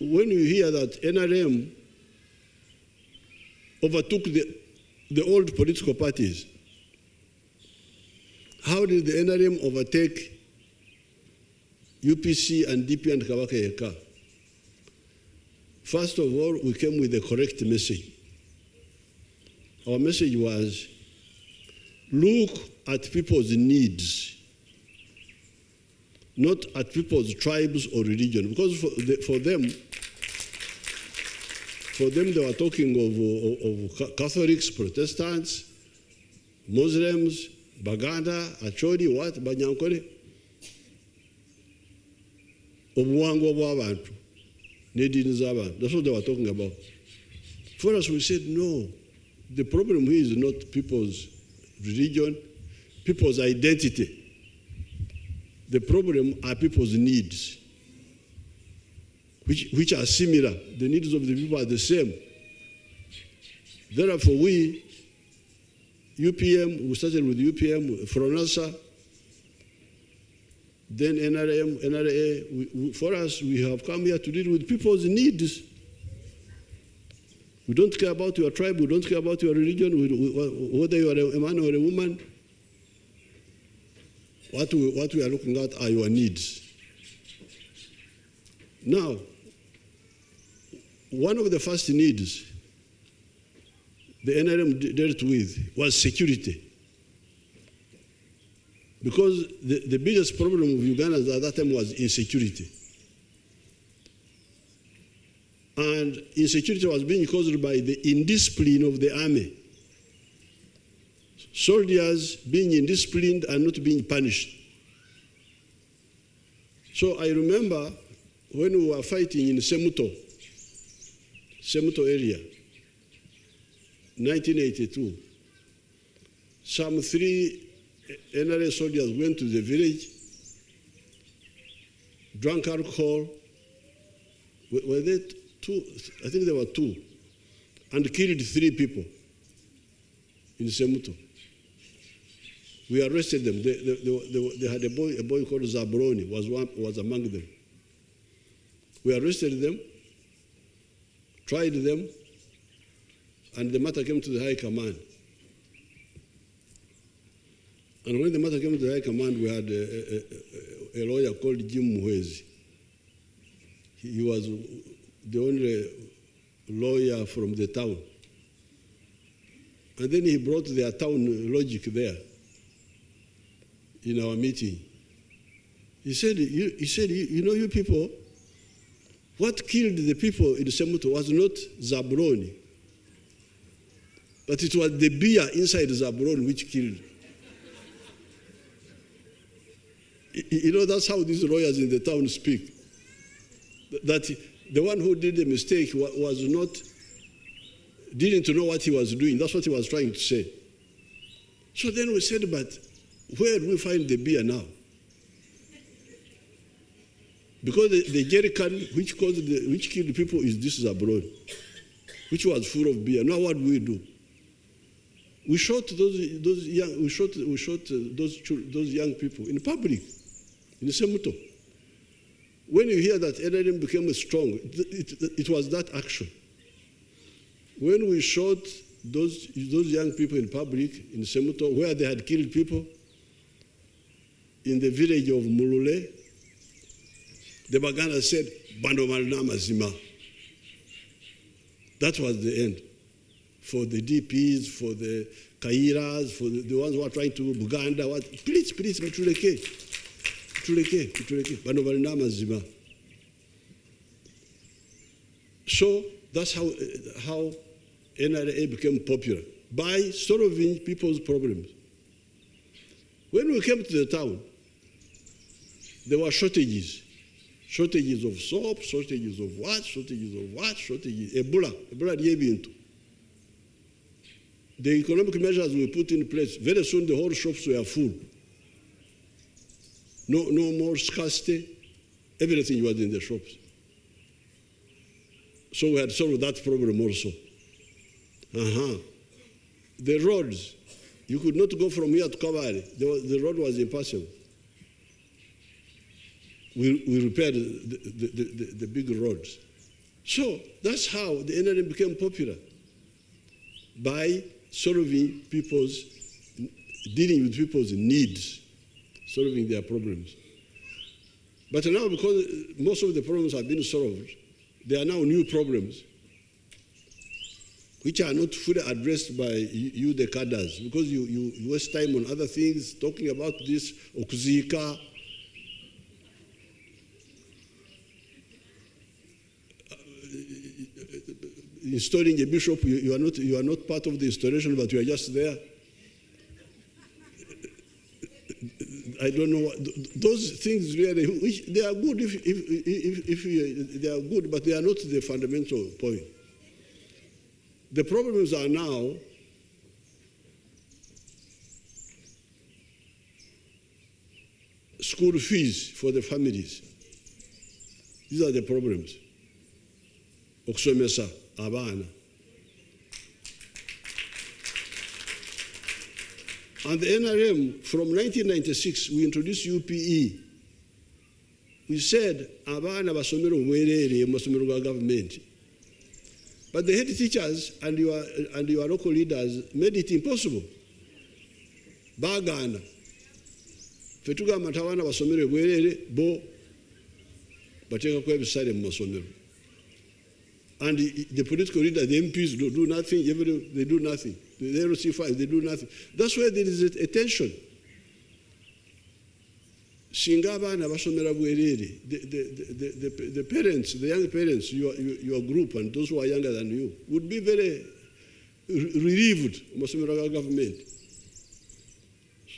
when you hear that NRM overtook the old political parties, how did the NRM overtake UPC and DP and Kabaka Yeka? First of all, we came with the correct message. Our message was, look at people's needs, not at people's tribes or religion. Because for them, they were talking of Catholics, Protestants, Muslims, Baganda, Acholi, what, Banyankole, Obuwango bw'abantu, n'eddiini z'abantu. That's what they were talking about. For us, we said, no, the problem here is not people's religion, people's identity. The problem are people's needs, which are similar. The needs of the people are the same. Therefore, we started with UPM, Fronasa, then NRM, NRA. For us, we have come here to deal with people's needs. We don't care about your tribe, we don't care about your religion, whether you are a man or a woman. What we are looking at are your needs. Now, one of the first needs the NRM dealt with was security. Because the biggest problem of Uganda at that time was insecurity. And insecurity was being caused by the indiscipline of the army. Soldiers being indisciplined and not being punished. So I remember when we were fighting in Semuto area, 1982, some 3 NRA soldiers went to the village, drank alcohol. Were they 2? I think there were 2, and killed 3 people in Semuto. We arrested them. They had a boy called Zabroni, was among them. We arrested them, tried them, and the matter came to the High Command. And when the matter came to the High Command, we had a lawyer called Jim Muhwezi. He was the only lawyer from the town. And then he brought their town logic there in our meeting. He said, you know, you people, what killed the people in Semuto was not Zabroni, but it was the beer inside Zabroni which killed. You know, that's how these lawyers in the town speak. That the one who did the mistake didn't know what he was doing. That's what he was trying to say. So then we said, but where do we find the beer now? Because the jerrycan which killed people is this Zabroni, which was full of beer. Now what do we do? We shot those young people in public, in Semuto. When you hear that NRM became strong, it was that action. When we shot those young people in public in Semuto, where they had killed people, in the village of Mulule, the Baganda said, "Bando malina mazima." That was the end. For the DPs, for the Kairas, for the ones who are trying to Uganda, please, mituleke, bando malina mazima. So that's how NRA became popular, by solving people's problems. When we came to the town, there were shortages of soap, shortages of what, Ebola yebintu. The economic measures we put in place, very soon the whole shops were full. No more scarcity, everything was in the shops. So we had solved that problem also. The roads, you could not go from here to Kabale. The road was impassable. We repaired the big roads. So that's how the NRM became popular, by dealing with people's needs, solving their problems. But now, because most of the problems have been solved, there are now new problems which are not fully addressed by you, the cadres, because you waste time on other things, talking about this, okuzika, installing a bishop. You are not part of the installation, but you are just there. I don't know. Those things really, they are good if they are good, but they are not the fundamental point. The problems are now school fees for the families. These are the problems. Okusomesa abana. And the NRM, from 1996, we introduced UPE. We said, abana basomero bwerere masomero ga government. But the head teachers and your local leaders made it impossible. Bagana. Fetuga matawana basomero bwerere bo bateka kwa ebisale mu masomero. And the political leaders, the MPs do nothing, they do nothing. The LC5, they do nothing. That's why there is a tension. Shingabana basomera bwerere. The parents, the young parents, your group, and those who are younger than you, would be very relieved masomera government.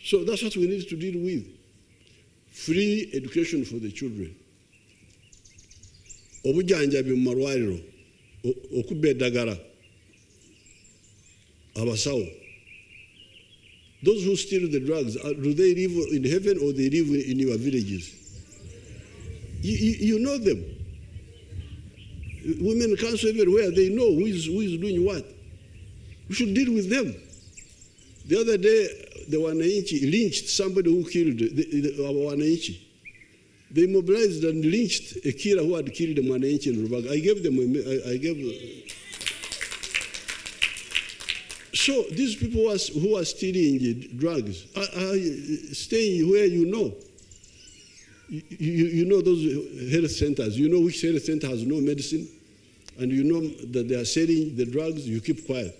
So that's what we need to deal with. Free education for the children. Obujanjabi mu malwaliro. Okubba eddagala abasawo. Those who steal the drugs, do they live in heaven or they live in your villages? You know them. Women council everywhere, they know who is doing what. We should deal with them. The other day, the Wananchi lynched somebody who killed our Wananchi. They mobilized and lynched a killer who had killed a Wananchi in Rubaga. So these people who are stealing drugs are staying where you know. You know those health centers. You know which health center has no medicine, and you know that they are selling the drugs. You keep quiet.